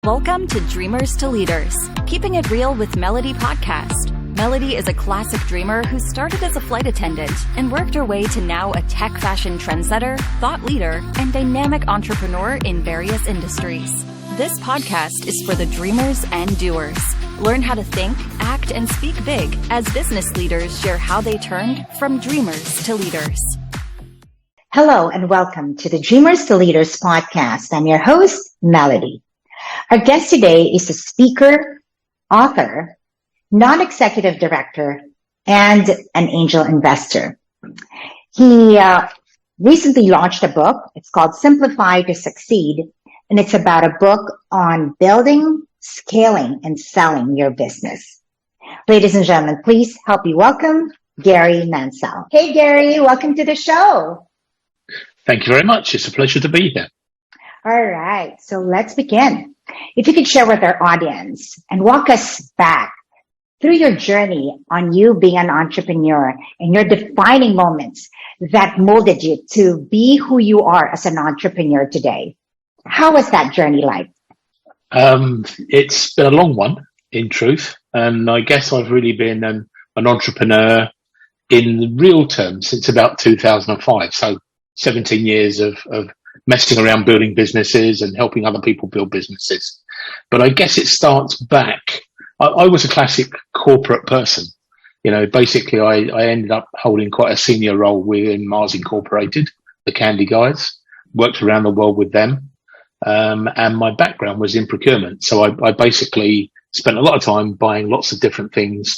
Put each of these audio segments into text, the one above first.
Welcome to Dreamers to Leaders, Keeping It Real with Melody podcast. Melody is a classic dreamer who started as a flight attendant and worked her way to now a tech fashion trendsetter, thought leader, and dynamic entrepreneur in various industries. This podcast is for the dreamers and doers. Learn how to think, act, and speak big as business leaders share how they turned from dreamers to leaders. Hello and welcome to the Dreamers to Leaders podcast. I'm your host, Melody. Our guest today is a speaker, author, non-executive director, and an angel investor. He recently launched a book. It's called Simplify to Succeed, and it's about a book on building, scaling, and selling your business. Ladies and gentlemen, please help me welcome Garry Mansell. Hey, Garry, welcome to the show. Thank you very much. It's a pleasure to be here. All right, so let's begin. If you could share with our audience and walk us back through your journey on you being an entrepreneur and your defining moments that molded you to be who you are as an entrepreneur today. How was that journey like? It's been a long one, in truth. And I guess I've really been an entrepreneur in real terms since about 2005. So 17 years of messing around building businesses and helping other people build businesses. But I guess it starts back. I was a classic corporate person. You know, basically I ended up holding quite a senior role within Mars Incorporated, the candy guys, worked around the world with them. And my background was in procurement. So I basically spent a lot of time buying lots of different things,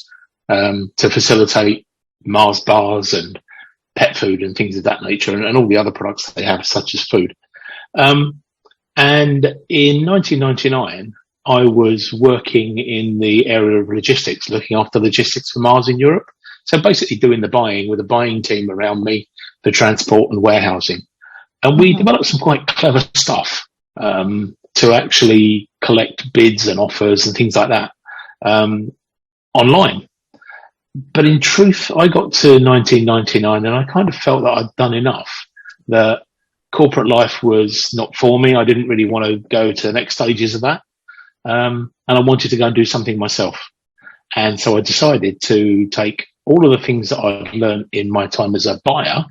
to facilitate Mars bars and pet food and things of that nature, and all the other products they have, such as food. And in 1999, I was working in the area of logistics, looking after logistics for Mars in Europe. So basically doing the buying with a buying team around me for transport and warehousing. And we developed some quite clever stuff to actually collect bids and offers and things like that online. But in truth, I got to 1999 and I kind of felt that I'd done enough, that corporate life was not for me. I didn't really want to go to the next stages of that. And I wanted to go and do something myself. And so I decided to take all of the things that I'd learned in my time as a buyer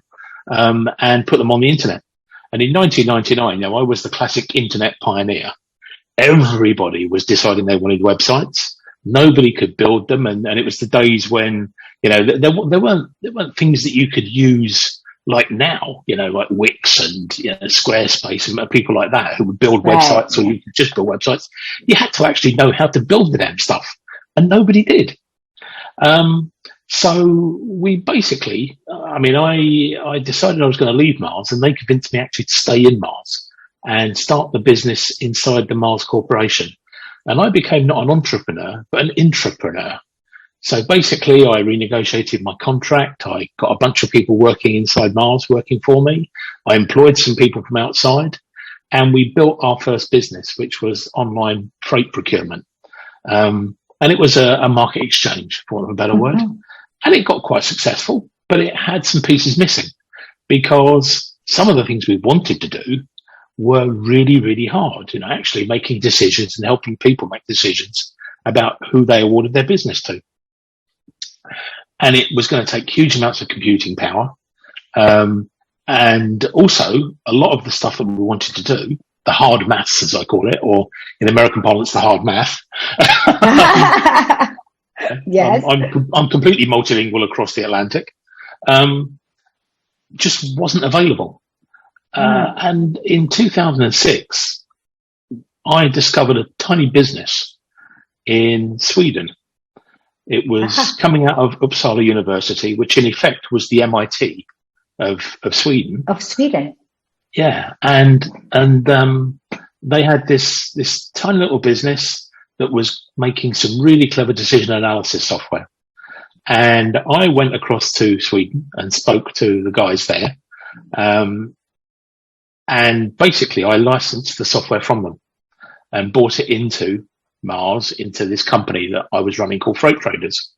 and put them on the internet. And in 1999, I was the classic internet pioneer. Everybody was deciding they wanted websites. Nobody could build them, and it was the days when there weren't things that you could use like now, like Wix and Squarespace and people like that who would build websites, or you could just build websites. You had to actually know how to build the damn stuff, and nobody did. So we basically, I decided I was going to leave Mars, and they convinced me actually to stay in Mars and start the business inside the Mars Corporation. And I became not an entrepreneur, but an intrapreneur. So basically, I renegotiated my contract. I got a bunch of people working inside Mars working for me. I employed some people from outside, and we built our first business, which was online freight procurement. And it was a market exchange, for want of a better word. And it got quite successful, but it had some pieces missing because some of the things we wanted to do were really, really hard, actually making decisions and helping people make decisions about who they awarded their business to. And it was going to take huge amounts of computing power. And also a lot of the stuff that we wanted to do, the hard maths, as I call it, or in American parlance, the hard math. Yes. I'm completely multilingual across the Atlantic. Just wasn't available. And in 2006, I discovered a tiny business in Sweden. It was coming out of Uppsala University, which in effect was the MIT of Sweden. Of Sweden. Yeah. And they had this tiny little business that was making some really clever decision analysis software. And I went across to Sweden and spoke to the guys there. And basically I licensed the software from them and bought it into Mars, into this company that I was running called Freight Traders.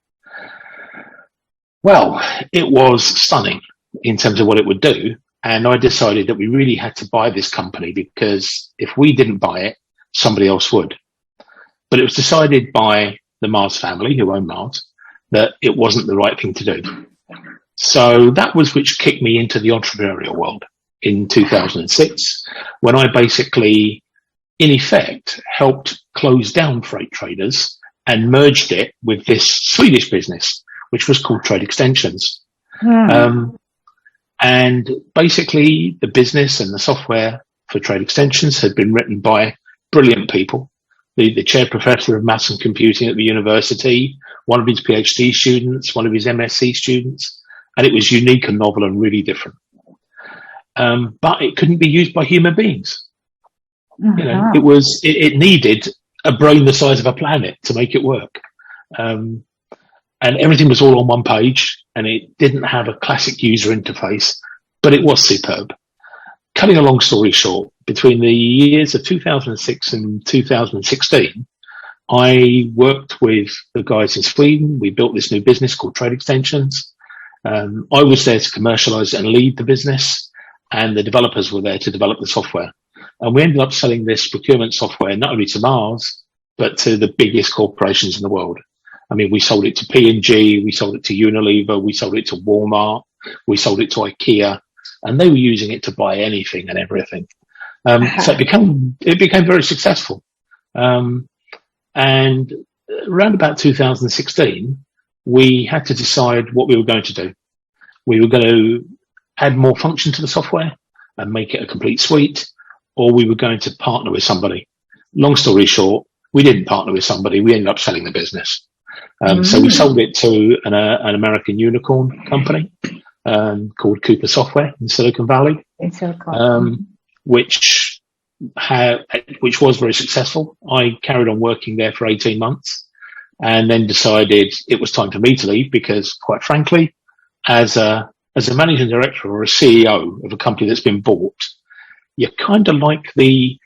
Well, it was stunning in terms of what it would do. And I decided that we really had to buy this company because if we didn't buy it, somebody else would. But it was decided by the Mars family, who own Mars, that it wasn't the right thing to do. So that was which kicked me into the entrepreneurial world in 2006, when I basically, in effect, helped close down freight traders and merged it with this Swedish business, which was called Trade Extensions. And basically the business and the software for Trade Extensions had been written by brilliant people. The chair professor of maths and computing at the university, one of his PhD students, one of his MSc students, and it was unique and novel and really different. But it couldn't be used by human beings. You know, it needed a brain the size of a planet to make it work. And everything was all on one page, and it didn't have a classic user interface, but it was superb. Cutting a long story short, between the years of 2006 and 2016, I worked with the guys in Sweden. We built this new business called Trade Extensions. I was there to commercialize and lead the business, and the developers were there to develop the software. And we ended up selling this procurement software not only to Mars, but to the biggest corporations in the world. I mean, we sold it to P&G, we sold it to Unilever, we sold it to Walmart, we sold it to IKEA, and they were using it to buy anything and everything. So it became very successful. And around about 2016, we had to decide what we were going to do. We were going to add more function to the software and make it a complete suite, or we were going to partner with somebody. Long story short, we didn't partner with somebody. We ended up selling the business. So we sold it to an American unicorn company called Cooper Software in Silicon Valley, which was very successful. I carried on working there for 18 months and then decided it was time for me to leave because, quite frankly, as a managing director or a CEO of a company that's been bought, you're kind of like the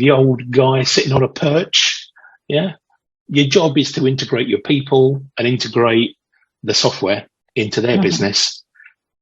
old guy sitting on a perch. Yeah. Your job is to integrate your people and integrate the software into their business,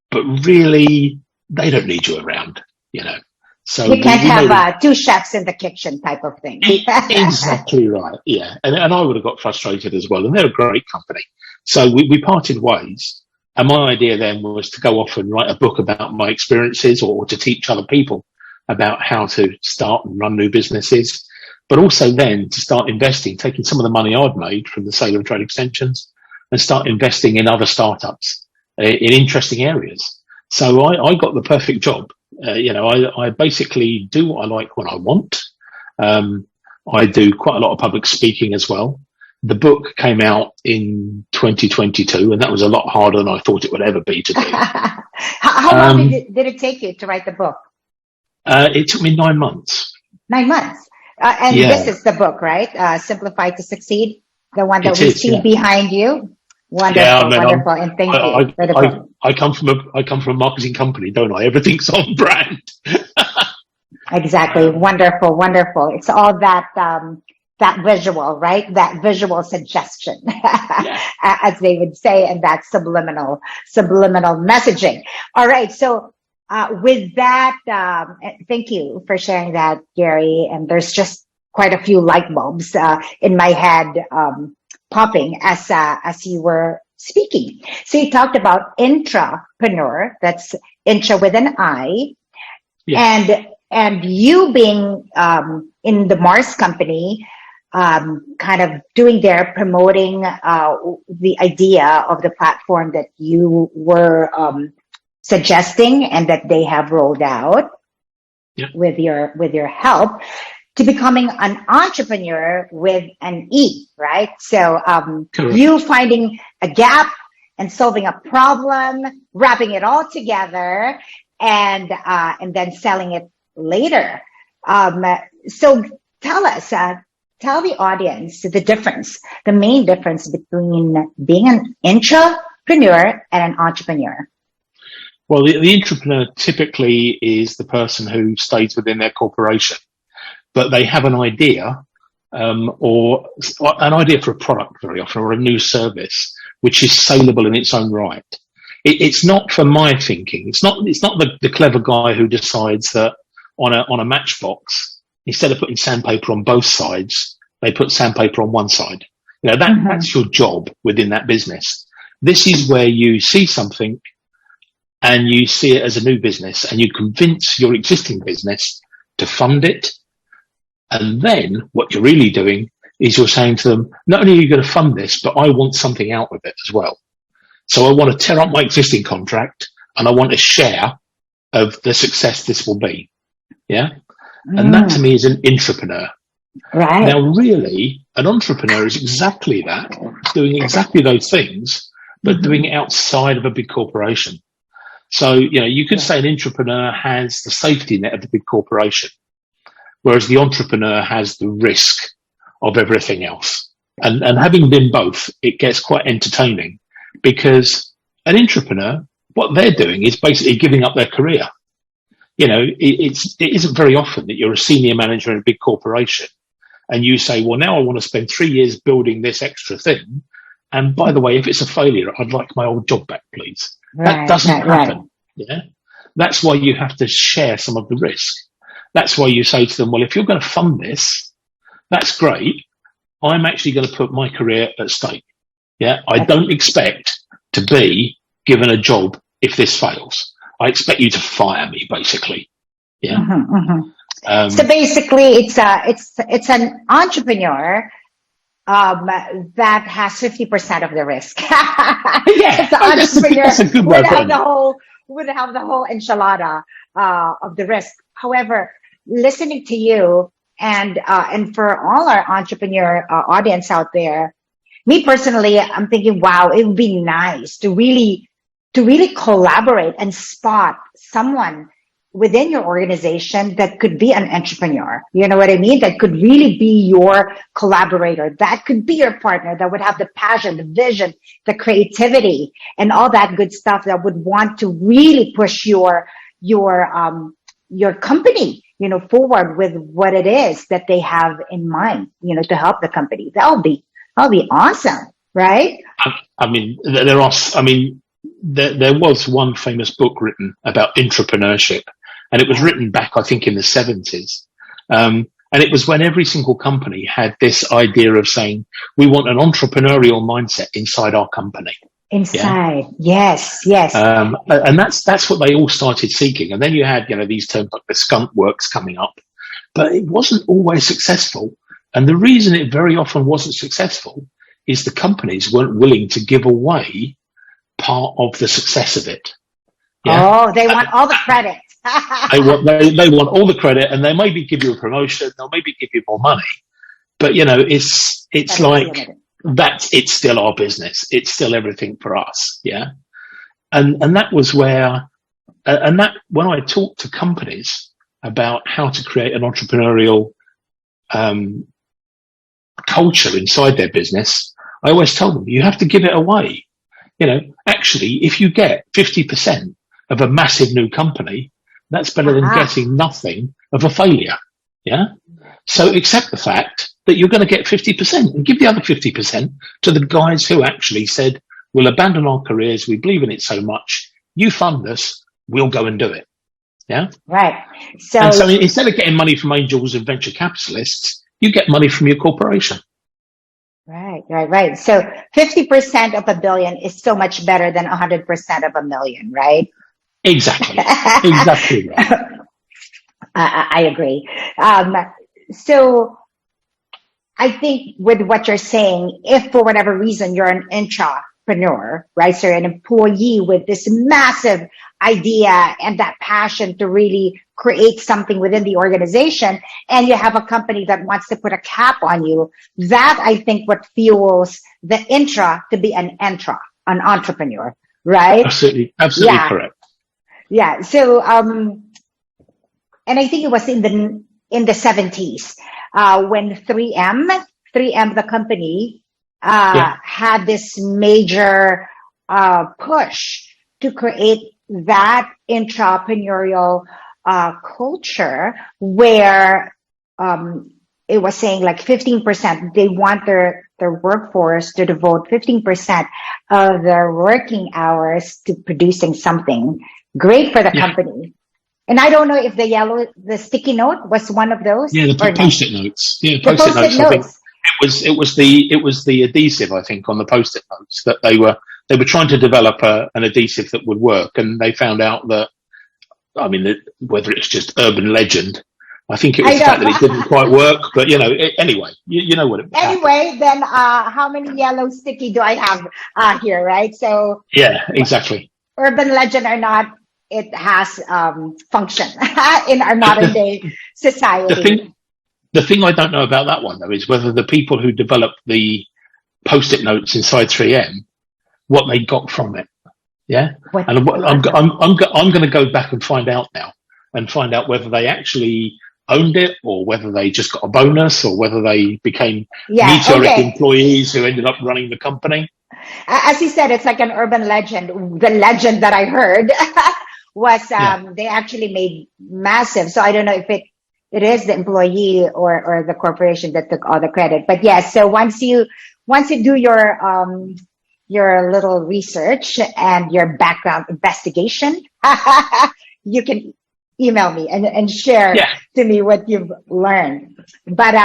but really they don't need you around, you know. So you can't have two chefs in the kitchen type of thing. Exactly right. Yeah. And I would have got frustrated as well. And they're a great company. So we parted ways. And my idea then was to go off and write a book about my experiences or to teach other people about how to start and run new businesses, but also then to start investing, taking some of the money I'd made from the sale of Trade Extensions and start investing in other startups in interesting areas. So I got the perfect job. I basically do what I like when I want. I do quite a lot of public speaking as well. The book came out in 2022, and that was a lot harder than I thought it would ever be to do. How long did it take you to write the book? It took me 9 months. 9 months. And this is the book, right? Simplify to Succeed, the one that we see behind you. Wonderful, wonderful, and thank you. I come from a marketing company, don't I? Everything's on brand. Exactly, wonderful, wonderful. It's all that visual, right? That visual suggestion, as they would say, and that subliminal messaging. All right, so. With that, thank you for sharing that, Garry. And there's just quite a few light bulbs in my head popping as you were speaking. So you talked about Intrapreneur. That's Intra with an I, and you being in the Mars company, kind of doing their promoting the idea of the platform that you were suggesting and that they have rolled out with your help, to becoming an entrepreneur with an E, right? So you finding a gap and solving a problem, wrapping it all together, and then selling it later. So tell us, tell the audience the main difference between being an intrapreneur and an entrepreneur. Well, the entrepreneur typically is the person who stays within their corporation, but they have an idea or an idea for a product very often, or a new service, which is saleable in its own right. It's not for my thinking. It's not the clever guy who decides that on a matchbox, instead of putting sandpaper on both sides, they put sandpaper on one side. That's your job within that business. This is where you see something and you see it as a new business and you convince your existing business to fund it. And then what you're really doing is you're saying to them, not only are you going to fund this, but I want something out of it as well. So I want to tear up my existing contract and I want a share of the success this will be. Yeah. And that to me is an intrapreneur. Right. Now, really, an entrepreneur is exactly that, doing exactly those things, but doing it outside of a big corporation. So, you could say an intrapreneur has the safety net of the big corporation, whereas the entrepreneur has the risk of everything else. And having been both, it gets quite entertaining because an intrapreneur, what they're doing is basically giving up their career. It isn't very often that you're a senior manager in a big corporation and you say, well, now I want to spend 3 years building this extra thing. And by the way, if it's a failure, I'd like my old job back, please. That doesn't happen. Right. Yeah. That's why you have to share some of the risk. That's why you say to them, well, if you're going to fund this, that's great. I'm actually going to put my career at stake. Yeah. I don't expect to be given a job if this fails. I expect you to fire me, basically. Yeah. So basically, it's an entrepreneur that has 50% of the risk. It's an entrepreneur that's a good word would have the whole enchilada of the risk. However, listening to you and for all our entrepreneur audience out there, me personally, I'm thinking, wow, it would be nice to really collaborate and spot someone within your organization that could be an entrepreneur. You know what I mean? That could really be your collaborator. That could be your partner that would have the passion, the vision, the creativity, and all that good stuff that would want to really push your company, forward with what it is that they have in mind, to help the company. That'll be awesome, right? There was one famous book written about intrapreneurship, and it was written back, I think, in the 70s. And it was when every single company had this idea of saying, we want an entrepreneurial mindset inside our company. Inside. Yeah? Yes. And that's what they all started seeking. And then you had, these terms like the skunk works coming up, but it wasn't always successful. And the reason it very often wasn't successful is the companies weren't willing to give away part of the success of it. Yeah? Oh, they want all the credit. they want all the credit, and they maybe give you a promotion, they'll maybe give you more money, but it's that's like it's still our business, it's still everything for us. Yeah. And that was where when I talk to companies about how to create an entrepreneurial culture inside their business, I always tell them you have to give it away. Actually, if you get 50% of a massive new company, that's better than getting nothing of a failure. Yeah. So accept the fact that you're going to get 50% and give the other 50% to the guys who actually said, we'll abandon our careers. We believe in it so much. You fund us. We'll go and do it. Yeah. Right. So instead of getting money from angels and venture capitalists, you get money from your corporation. Right. So 50% of $1 billion is so much better than 100% of $1 million, right? Exactly. Exactly right. I agree. So I think with what you're saying, if for whatever reason you're an intrapreneur, right? So you're an employee with this massive idea and that passion to really create something within the organization, and you have a company that wants to put a cap on you, that I think what fuels the intra to be an entrepreneur, right? Absolutely correct. Yeah. So, and I think it was in the 70s, when 3M, the company, had this major, push to create that entrepreneurial, culture where, it was saying like 15%, they want their workforce to devote 15% of their working hours to producing something great for the company. And I don't know if the sticky note was one of those. Yeah, the post-it notes. Yeah, post-it notes. It was the adhesive, I think, on the post-it notes that they were trying to develop an adhesive that would work, and they found out that, I mean, whether it's just urban legend, I think it was the fact that it didn't quite work. But anyway, you know what it. Anyway, then how many yellow sticky do I have here, right? So yeah, exactly. Urban legend or not, it has function in our modern day society. The thing I don't know about that one, though, is whether the people who developed the post-it notes inside 3M, what they got from it. Yeah. I'm going to go back and find out now, and find out whether they actually owned it, or whether they just got a bonus, or whether they became meteoric employees who ended up running the company. As you said, it's like an urban legend. The legend that I heard was they actually made massive. So I don't know if it is the employee or the corporation that took all the credit. But yes, so once you do your little research and your background investigation, you can email me and share to me what you've learned. But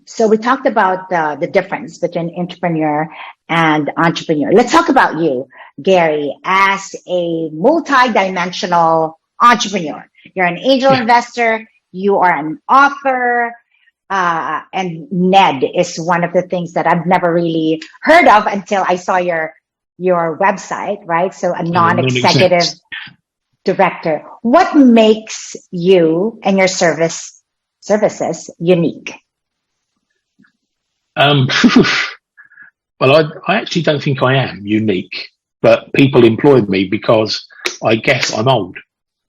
so we talked about the difference between intrapreneur and entrepreneur. Let's talk about you, Garry, as a multi-dimensional entrepreneur. You're an angel investor. You are an author, and Ned is one of the things that I've never really heard of until I saw your website, right? So a non-executive director. What makes you and your services unique? Well, I actually don't think I am unique, but people employ me because I guess I'm old,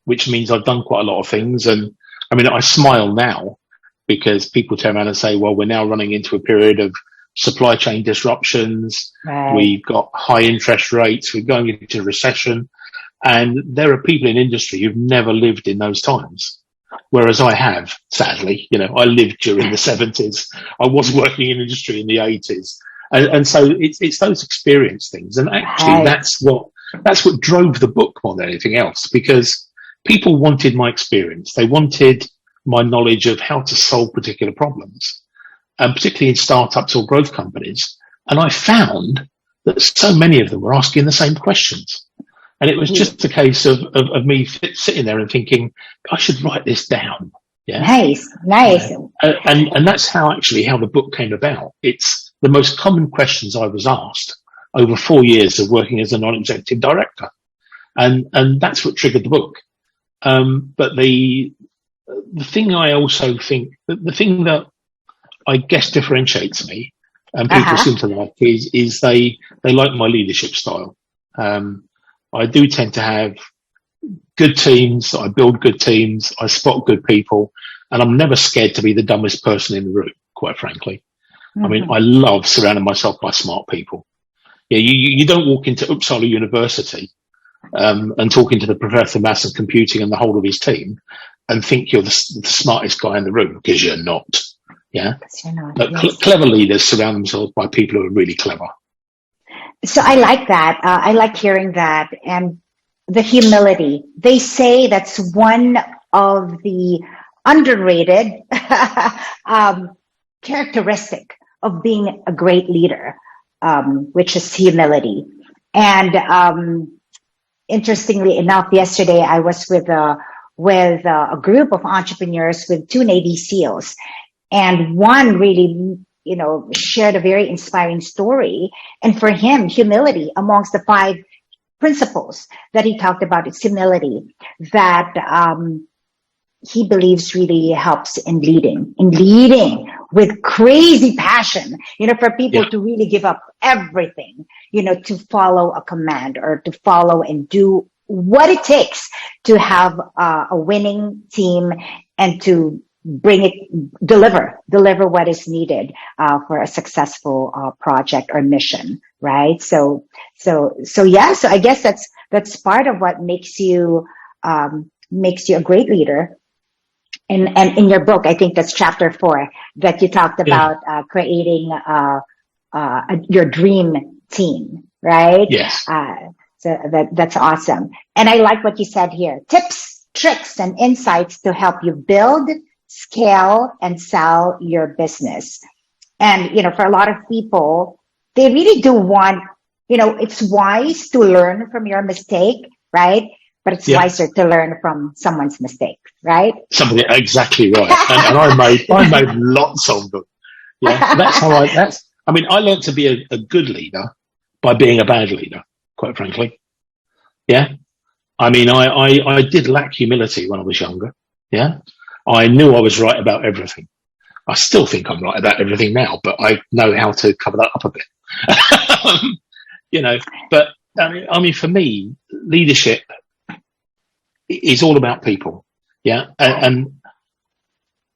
which means I've done quite a lot of things. And I mean, I smile now because people turn around and say, well, we're now running into a period of supply chain disruptions. Right. We've got high interest rates. We're going into recession. And there are people in industry who've never lived in those times. Whereas I have, sadly, I lived during the 70s. I was working in industry in the 80s. And so it's those experience things. And actually that's what drove the book more than anything else, because people wanted my experience. They wanted my knowledge of how to solve particular problems, and particularly in startups or growth companies. And I found that so many of them were asking the same questions. And it was just a case of me sitting there and thinking, I should write this down. Yeah. Nice. And that's how the book came about. It's the most common questions I was asked over 4 years of working as a non-executive director. And that's what triggered the book. But the thing I also think, the thing that I guess differentiates me, and people seem to like, is they like my leadership style. I do tend to have good teams. I build good teams. I spot good people, and I'm never scared to be the dumbest person in the room, quite frankly. I mean, I love surrounding myself by smart people. Yeah, you don't walk into Uppsala University and talking to the professor of maths and computing and the whole of his team and think you're the smartest guy in the room, because you're not. Yeah, you're not, but clever leaders surround themselves by people who are really clever. So I like that. I like hearing that. And the humility. They say that's one of the underrated characteristic of being a great leader, which is humility. And interestingly enough, yesterday I was with a group of entrepreneurs with 2 Navy SEALs, and one really shared a very inspiring story. And for him, humility, amongst the 5 principles that he talked about, it's humility that he believes really helps in leading with crazy passion, for people to really give up everything, to follow a command or to follow and do what it takes to have a winning team and to deliver what is needed for a successful project or mission, right? So I guess that's part of what makes you a great leader. And in your book, I think that's chapter 4 that you talked about creating your dream team, right? Yes. So that's awesome. And I like what you said here: tips, tricks, and insights to help you build, scale, and sell your business. And, for a lot of people, they really do want, it's wise to learn from your mistake, right? But it's wiser to learn from someone's mistake, right? Somebody, exactly right. And I made lots of them. Yeah. That's how I learned to be a good leader by being a bad leader, quite frankly. Yeah. I did lack humility when I was younger. Yeah. I knew I was right about everything. I still think I'm right about everything now, but I know how to cover that up a bit. But for me, leadership is all about people. Yeah. And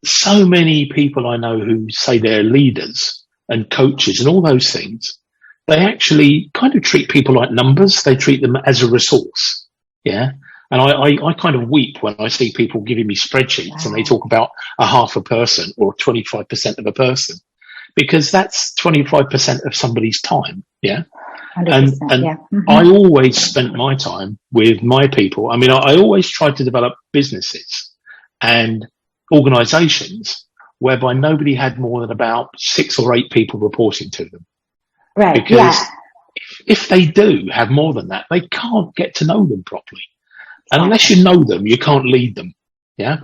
so many people I know who say they're leaders and coaches and all those things, they actually kind of treat people like numbers. They treat them as a resource. Yeah. And I kind of weep when I see people giving me spreadsheets and they talk about a half a person or 25% of a person, because that's 25% of somebody's time. Yeah. And I always spent my time with my people. I always tried to develop businesses and organizations whereby nobody had more than about 6 or 8 people reporting to them. Right. Because if they do have more than that, they can't get to know them properly. And unless you know them, you can't lead them. Yeah.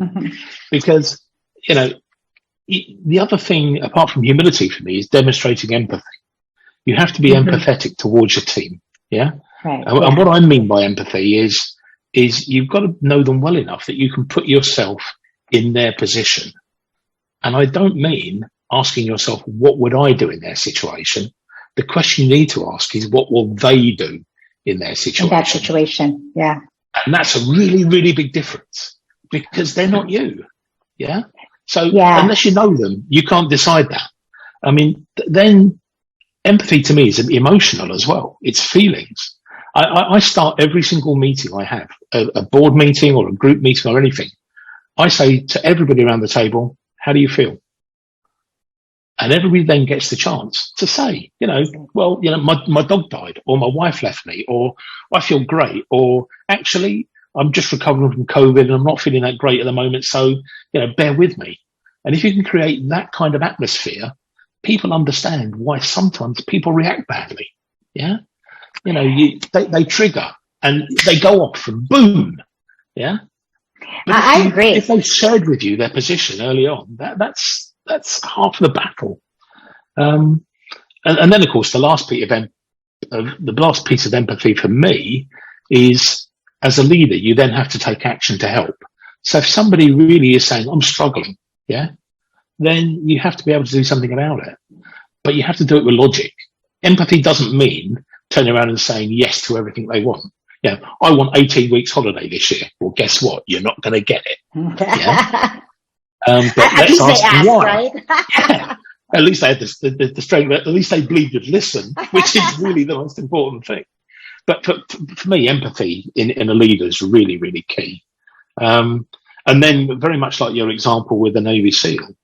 Because, the other thing apart from humility for me is demonstrating empathy. You have to be empathetic towards your team. Yeah. Right. And what I mean by empathy is you've got to know them well enough that you can put yourself in their position. And I don't mean asking yourself, what would I do in their situation? The question you need to ask is, what will they do in their situation? In that situation. Yeah. And that's a really, really big difference, because they're not you. Yeah. So unless you know them, you can't decide that. Then empathy to me is emotional as well. It's feelings. I start every single meeting I have, a board meeting or a group meeting or anything. I say to everybody around the table, how do you feel? And everybody then gets the chance to say, my dog died, or my wife left me, or I feel great, or actually I'm just recovering from COVID and I'm not feeling that great at the moment. So, bear with me. And if you can create that kind of atmosphere, people understand why sometimes people react badly. Yeah. They trigger and they go off and boom. Yeah. But I agree. If they've shared with you their position early on, that's half the battle. And then, of course, the last piece of empathy for me is, as a leader, you then have to take action to help. So if somebody really is saying, I'm struggling, yeah, then you have to be able to do something about it. But you have to do it with logic. Empathy doesn't mean turning around and saying yes to everything they want. Yeah, I want 18 weeks holiday this year. Well, guess what? You're not going to get it. Yeah? But let's ask why. Right? Yeah. At least they had the strength. At least they believed you'd listen, which is really the most important thing. But for me, empathy in a leader is really, really key. And then, very much like your example with the Navy SEAL,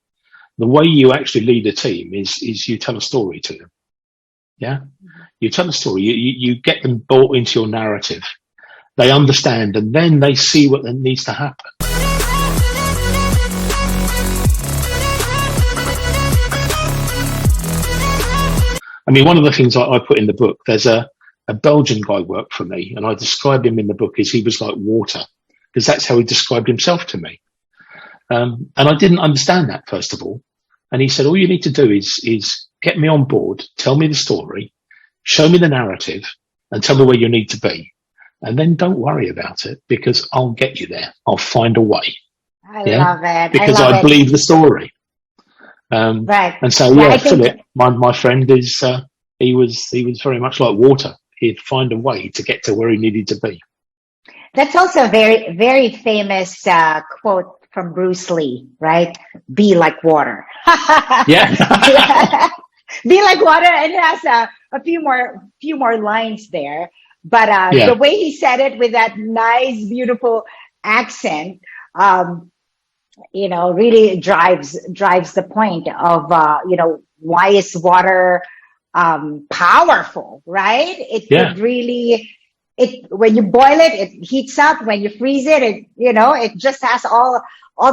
the way you actually lead a team is you tell a story to them. Yeah, you tell a story. You get them bought into your narrative. They understand, and then they see what needs to happen. One of the things I put in the book, there's a Belgian guy worked for me, and I described him in the book as he was like water, because that's how he described himself to me. And I didn't understand that, first of all. And he said, all you need to do is get me on board, tell me the story, show me the narrative, and tell me where you need to be. And then don't worry about it, because I'll get you there. I'll find a way. I love it. Because I believe the story. Right. And so, Philip, my friend, he was very much like water. He'd find a way to get to where he needed to be. That's also a very, very famous quote from Bruce Lee, right? Be like water. Yeah. Be like water, and it has a few more lines there. But the way he said it with that nice, beautiful accent, really drives the point of, why is water powerful, right? It could really, when you boil it, it heats up. When you freeze it, it just has all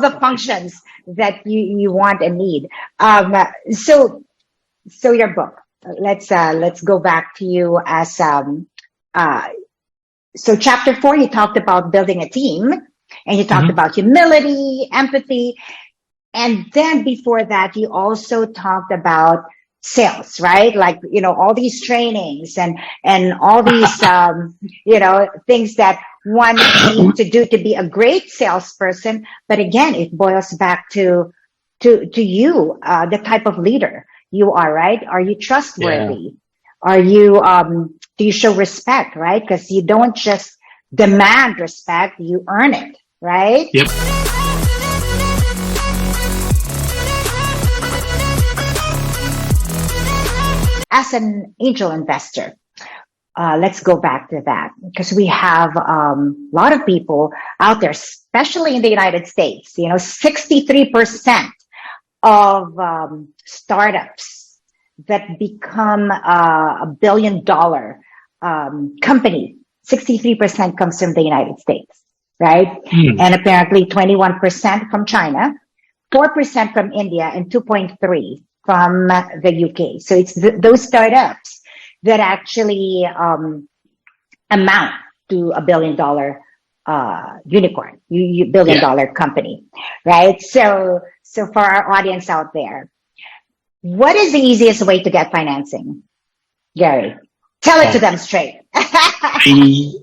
the functions that you want and need. So So your book, let's go back to you as, so chapter 4, you talked about building a team, and you talked about humility, empathy. And then before that, you also talked about sales, right? Like, all these trainings and all these, things that one needs to do to be a great salesperson. But again, it boils back to you, the type of leader you are, right? Are you trustworthy? Yeah. Are you, do you show respect, right? Because you don't just demand respect, you earn it, right? Yep. As an angel investor, let's go back to that, because we have a lot of people out there, especially in the United States. 63% of startups that become a billion-dollar company, 63% comes from the United States, right? And apparently 21% from China, 4% from India, and 2.3% from the UK. So it's those startups that actually amount to a billion-dollar unicorn, billion-dollar company, right? So for our audience out there, what is the easiest way to get financing, Garry? Tell it to them straight. I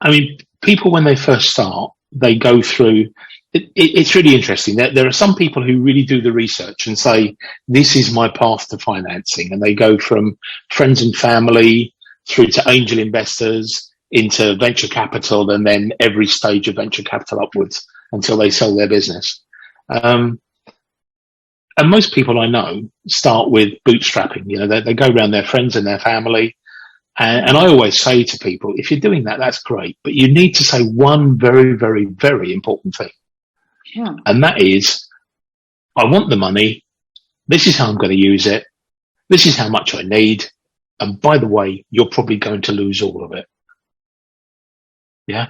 mean, people, when they first start, they go through, it's really interesting. There are some people who really do the research and say, this is my path to financing. And they go from friends and family through to angel investors into venture capital, and then every stage of venture capital upwards until they sell their business. And most people I know start with bootstrapping. They go around their friends and their family. And I always say to people, if you're doing that, that's great. But you need to say one very, very, very important thing. Yeah. And that is, I want the money. This is how I'm going to use it. This is how much I need. And by the way, you're probably going to lose all of it. Yeah.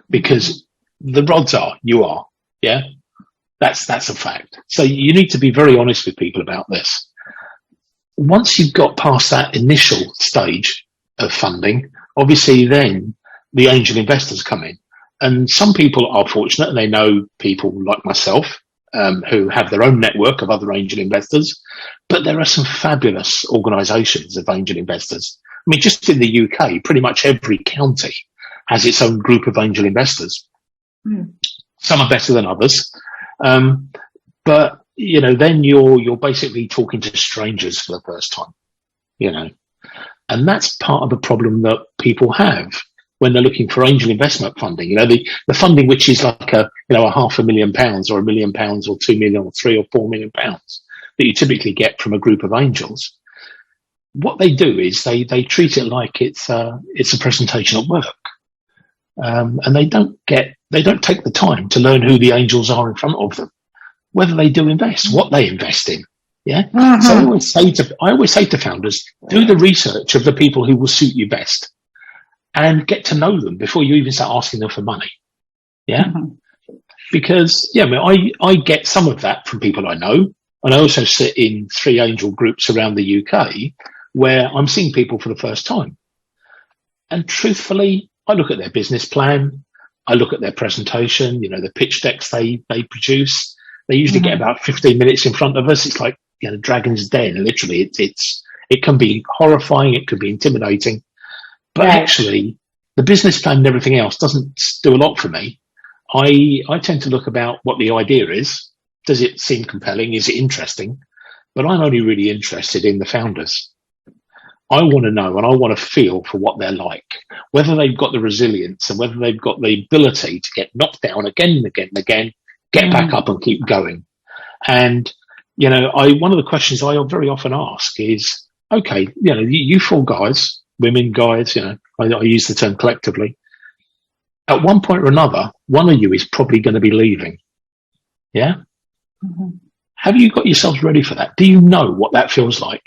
Because the odds are you are. Yeah. That's a fact. So you need to be very honest with people about this. Once you've got past that initial stage of funding, obviously then the angel investors come in. And some people are fortunate and they know people like myself, who have their own network of other angel investors. But there are some fabulous organizations of angel investors. I mean, just in the UK, pretty much every county has its own group of angel investors. Some are better than others. But then you're basically talking to strangers for the first time, and that's part of the problem that people have when they're looking for angel investment funding. The funding, which is like a £500,000 or £1 million or 2 million or 3 or 4 million pounds that you typically get from a group of angels. What they do is they treat it like it's a presentation at work. And they don't take the time to learn who the angels are in front of them, whether they do invest, what they invest in. Yeah. So I always say to founders, do the research of the people who will suit you best and get to know them before you even start asking them for money. Yeah. Because I get some of that from people I know. And I also sit in 3 angel groups around the UK where I'm seeing people for the first time. And truthfully, I look at their business plan. I look at their presentation, the pitch decks they produce. They usually get about 15 minutes in front of us. It's like, Dragon's Den. Literally, it can be horrifying. It can be intimidating. But actually, the business plan and everything else doesn't do a lot for me. I tend to look about what the idea is. Does it seem compelling? Is it interesting? But I'm only really interested in the founders. I want to know and I want to feel for what they're like, whether they've got the resilience and whether they've got the ability to get knocked down again and again and again, get back up and keep going. And, one of the questions I very often ask is, okay, you 4 guys, women, guys, I use the term collectively. At one point or another, one of you is probably going to be leaving. Yeah. Have you got yourselves ready for that? Do you know what that feels like?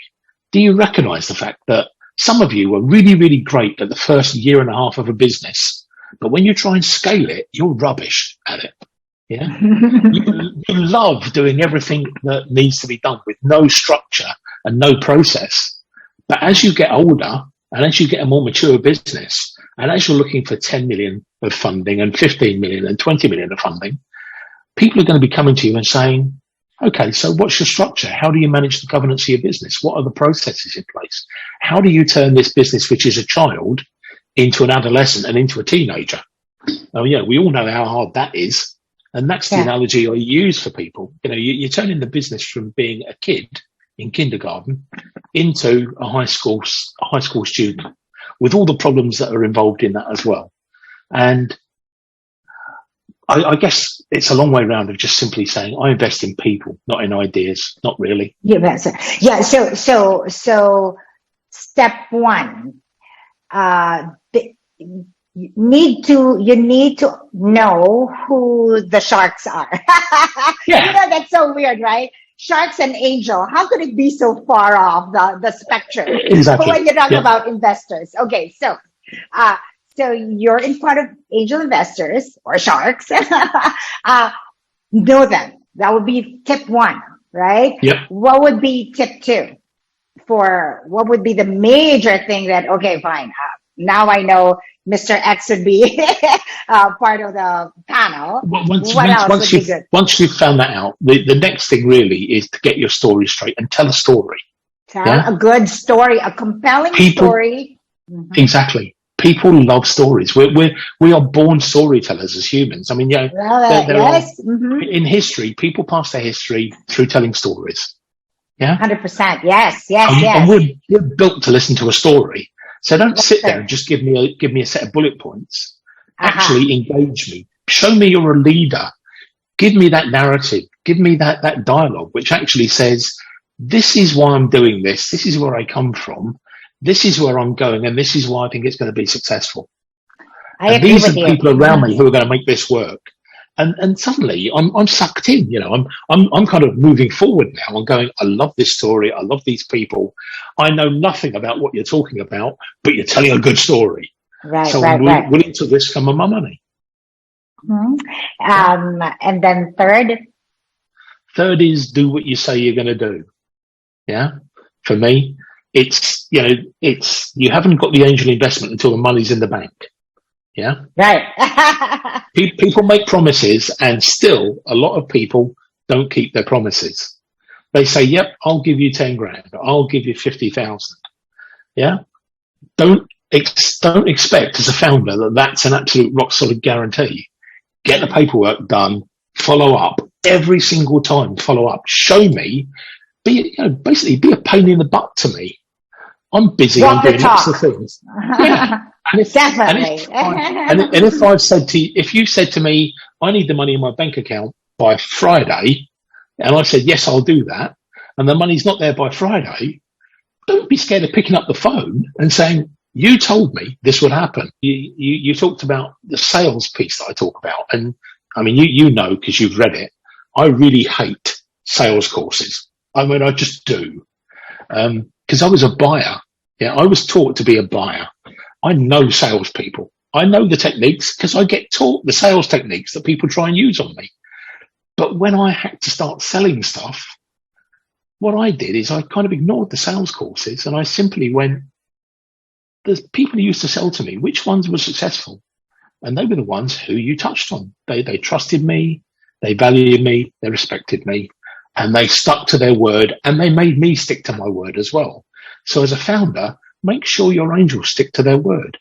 Do you recognize the fact that some of you are really, really great at the first year and a half of a business, but when you try and scale it, you're rubbish at it? Yeah. You love doing everything that needs to be done with no structure and no process. But as you get older and as you get a more mature business, and as you're looking for 10 million of funding and 15 million and 20 million of funding, people are going to be coming to you and saying, okay, so what's your structure? How do you manage the governance of your business? What are the processes in place? How do you turn this business, which is a child, into an adolescent and into a teenager? Oh, yeah, we all know how hard that is. And that's the analogy I use for people. You're turning the business from being a kid in kindergarten into a high school student with all the problems that are involved in that as well. And I guess it's a long way around of just simply saying I invest in people, not in ideas. Not really. Yeah. So step one, you need to know who the sharks are. Yeah. That's so weird, right? Sharks and angel. How could it be so far off the spectrum? Exactly. When you talk about investors. Okay, so you're in front of angel investors or sharks. Know them. That would be tip one, right? Yep. What would be tip two? What would be the major thing that, okay, fine. Now I know Mr. X would be part of the panel. Once you've found that out, the next thing really is to get your story straight and tell a story. Tell a good story, a compelling story. Mm-hmm. Exactly. People love stories. We are born storytellers as humans. I mean, in history, people pass their history through telling stories. Yeah, 100%. Yes. And we're built to listen to a story. So don't sit there and just give me a set of bullet points. Actually engage me. Show me you're a leader. Give me that narrative. Give me that dialogue, which actually says, this is why I'm doing this. This is where I come from. This is where I'm going. And this is why I think it's going to be successful. These are the people around me who are going to make this work. And suddenly I'm sucked in, I'm kind of moving forward now. I'm going, I love this story. I love these people. I know nothing about what you're talking about, but you're telling a good story. Right. So I'm willing to risk some of my money. Mm-hmm. And then third is do what you say you're going to do. Yeah. For me, it's you haven't got the angel investment until the money's in the bank. Yeah. Right. People make promises and still a lot of people don't keep their promises. They say, yep, I'll give you 10 grand. I'll give you 50,000. Yeah. Don't expect as a founder that that's an absolute rock solid guarantee. Get the paperwork done, follow up every single time, follow up, show me, basically be a pain in the butt to me. I'm busy. I'm doing lots of things. Yeah. Definitely. And if I've said to you, if you said to me, I need the money in my bank account by Friday, and I said, yes, I'll do that, and the money's not there by Friday, don't be scared of picking up the phone and saying, you told me this would happen. You talked about the sales piece that I talk about. And I mean, you know, because you've read it, I really hate sales courses. I mean, I just do. Because I was a buyer. Yeah, I was taught to be a buyer. I know salespeople. I know the techniques because I get taught the sales techniques that people try and use on me. But when I had to start selling stuff, what I did is I kind of ignored the sales courses and I simply went, the people who used to sell to me, which ones were successful? And they were the ones who you touched on. They trusted me, they valued me, they respected me, and they stuck to their word, and they made me stick to my word as well. So as a founder, make sure your angels stick to their word.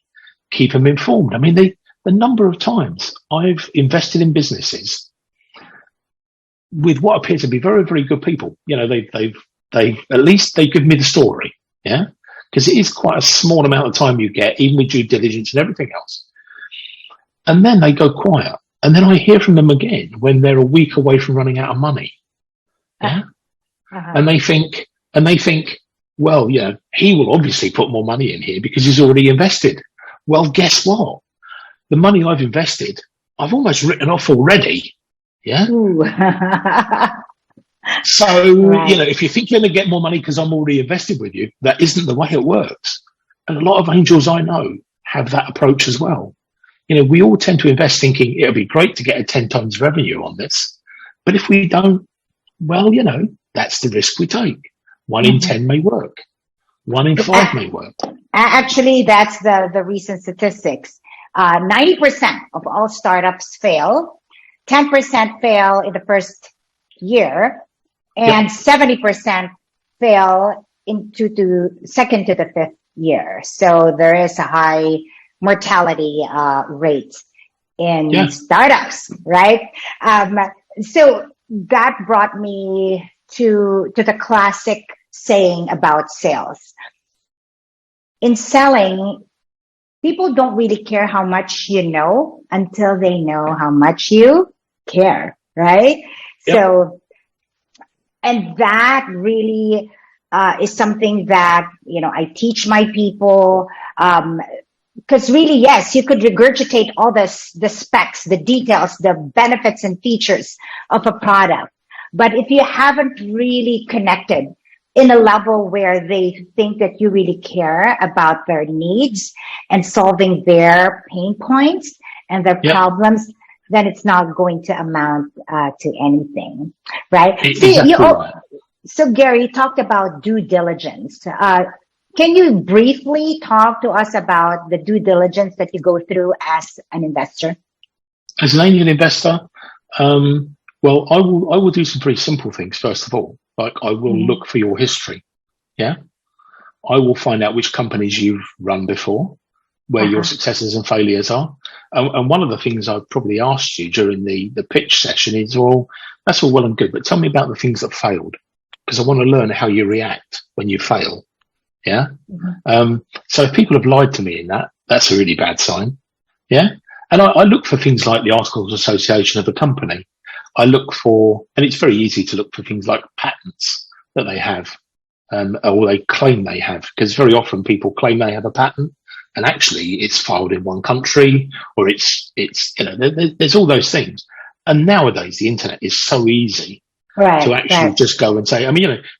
Keep them informed. I mean, the number of times I've invested in businesses with what appear to be very, very good people. You know, they've at least they give me the story. Yeah. Because it is quite a small amount of time you get, even with due diligence and everything else. And then they go quiet. And then I hear from them again when they're a week away from running out of money. Yeah. And they think, well, you know, he will obviously put more money in here because he's already invested. Well, guess what? The money I've invested, I've almost written off already. Yeah. So, right. You know, if you think you're going to get more money because I'm already invested with you, that isn't the way it works. And a lot of angels I know have that approach as well. we all tend to invest thinking it'll be great to get a 10 times revenue on this. But if we don't, well, that's the risk we take. 1 in 10 may work. 1 in 5 may work. Actually, that's the recent statistics. 90% of all startups fail. 10% fail in the first year, and 70% fail into the second to the fifth year. So there is a high mortality rate in startups, right? So that brought me to the classic saying about sales. In selling, people don't really care how much you know until they know how much you care, right? Yep. So, and that really is something that, I teach my people, because really, yes, you could regurgitate all the specs, the details, the benefits and features of a product. But if you haven't really connected in a level where they think that you really care about their needs and solving their pain points and their problems, then it's not going to amount to anything, right? Exactly right. So Garry, you talked about due diligence. Can you briefly talk to us about the due diligence that you go through as an investor? As an angel investor, well, I will do some pretty simple things. First of all, like I will look for your history. Yeah, I will find out which companies you've run before, where your successes and failures are. And one of the things I've probably asked you during the pitch session is, well, that's all well and good, but tell me about the things that failed, because I want to learn how you react when you fail. Yeah. So if people have lied to me in that's a really bad sign. Yeah. And I look for things like the Articles of Association of a company. I look for, and it's very easy to look for things like patents that they have, or they claim they have, because very often people claim they have a patent and actually it's filed in one country, or it's there's all those things. And nowadays the internet is so easy to actually just go and say,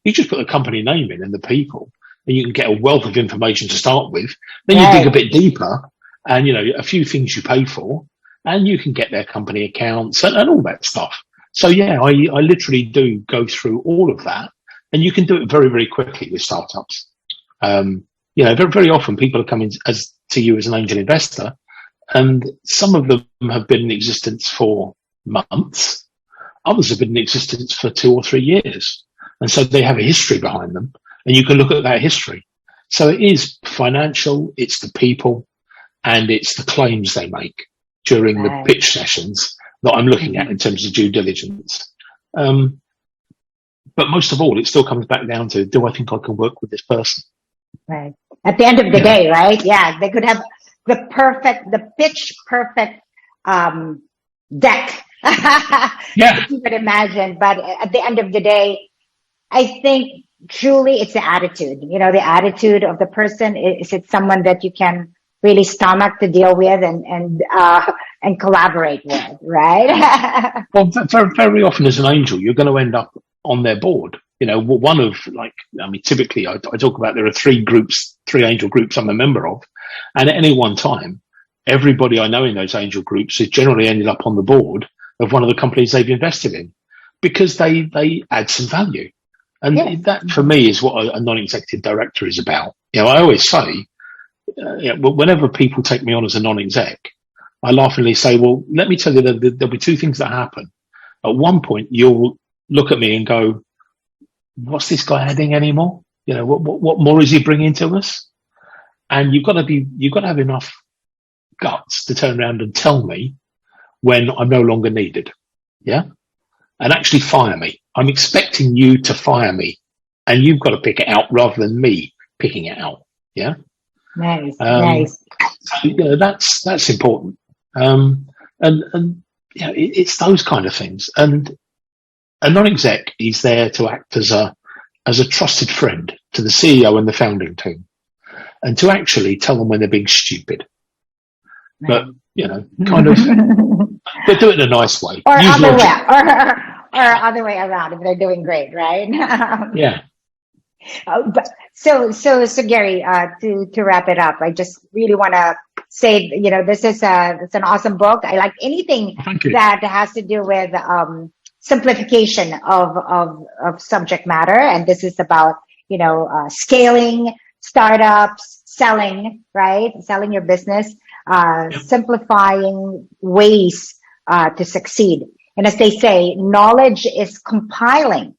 you just put the company name in and the people, and you can get a wealth of information to start with. Then you dig a bit deeper and, a few things you pay for, and you can get their company accounts and all that stuff. So yeah, I literally do go through all of that, and you can do it very, very quickly with startups. Very, very often people are coming to you as an angel investor, and some of them have been in existence for months. Others have been in existence for 2 or 3 years. And so they have a history behind them, and you can look at that history. So it is financial, it's the people, and it's the claims they make during the pitch sessions that I'm looking at in terms of due diligence. But most of all, it still comes back down to, do I think I can work with this person? Right. At the end of the day, right? Yeah. They could have the pitch perfect, deck. If you could imagine. But at the end of the day, I think truly it's the attitude, the attitude of the person. Is it someone that you can really stomach to deal with and collaborate with, right? Well, very, very often as an angel, you're going to end up on their board. One of typically I talk about there are 3 angel groups I'm a member of. And at any one time, everybody I know in those angel groups has generally ended up on the board of one of the companies they've invested in, because they add some value. And that for me is what a non-executive director is about. I always say, whenever people take me on as a non-exec, I laughingly say, well, let me tell you that there'll be 2 things that happen. At one point, you'll look at me and go, what's this guy adding anymore? What more is he bringing to us? And you've got to have enough guts to turn around and tell me when I'm no longer needed. Yeah. And actually fire me. I'm expecting you to fire me, and you've got to pick it out rather than me picking it out. Yeah. Nice. So, that's important. It's those kind of things. And a non-exec is there to act as a trusted friend to the CEO and the founding team, and to actually tell them when they're being stupid. But kind of, but do it in a nice way. Or other way around if they're doing great, right? Yeah. So Garry, to wrap it up, I just really want to say, this is it's an awesome book. I like anything Thank you. that has to do with simplification of subject matter. And this is about, scaling startups, selling, right? Selling your business, simplifying ways to succeed. And as they say, knowledge is compiling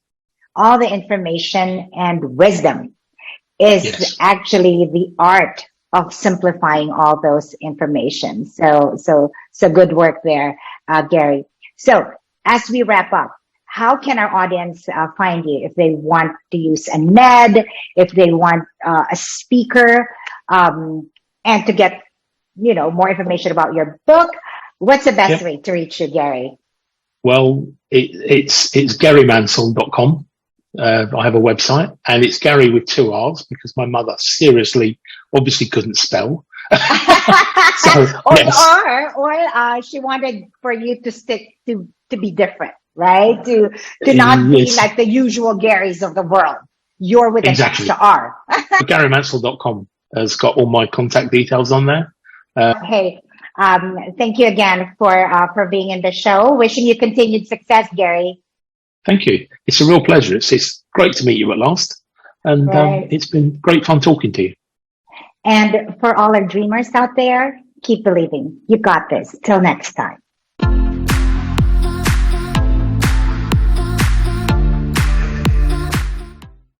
all the information, and wisdom is actually the art of simplifying all those information. So good work there, Garry. So as we wrap up, how can our audience find you if they want to use a NED, if they want a speaker, and to get, more information about your book? What's the best way to reach you, Garry? Well, it's GarryMansell.com. I have a website, and it's Garry with 2 R's because my mother obviously couldn't spell. So, or she wanted for you to stick to be different, right? To not be like the usual Garys of the world. You're with an extra R. GarryMansell.com has got all my contact details on there. Hey, thank you again for being in the show. Wishing you continued success, Garry. Thank you. It's a real pleasure. It's great to meet you at last. And it's been great fun talking to you. And for all our dreamers out there, keep believing. You got this. Till next time.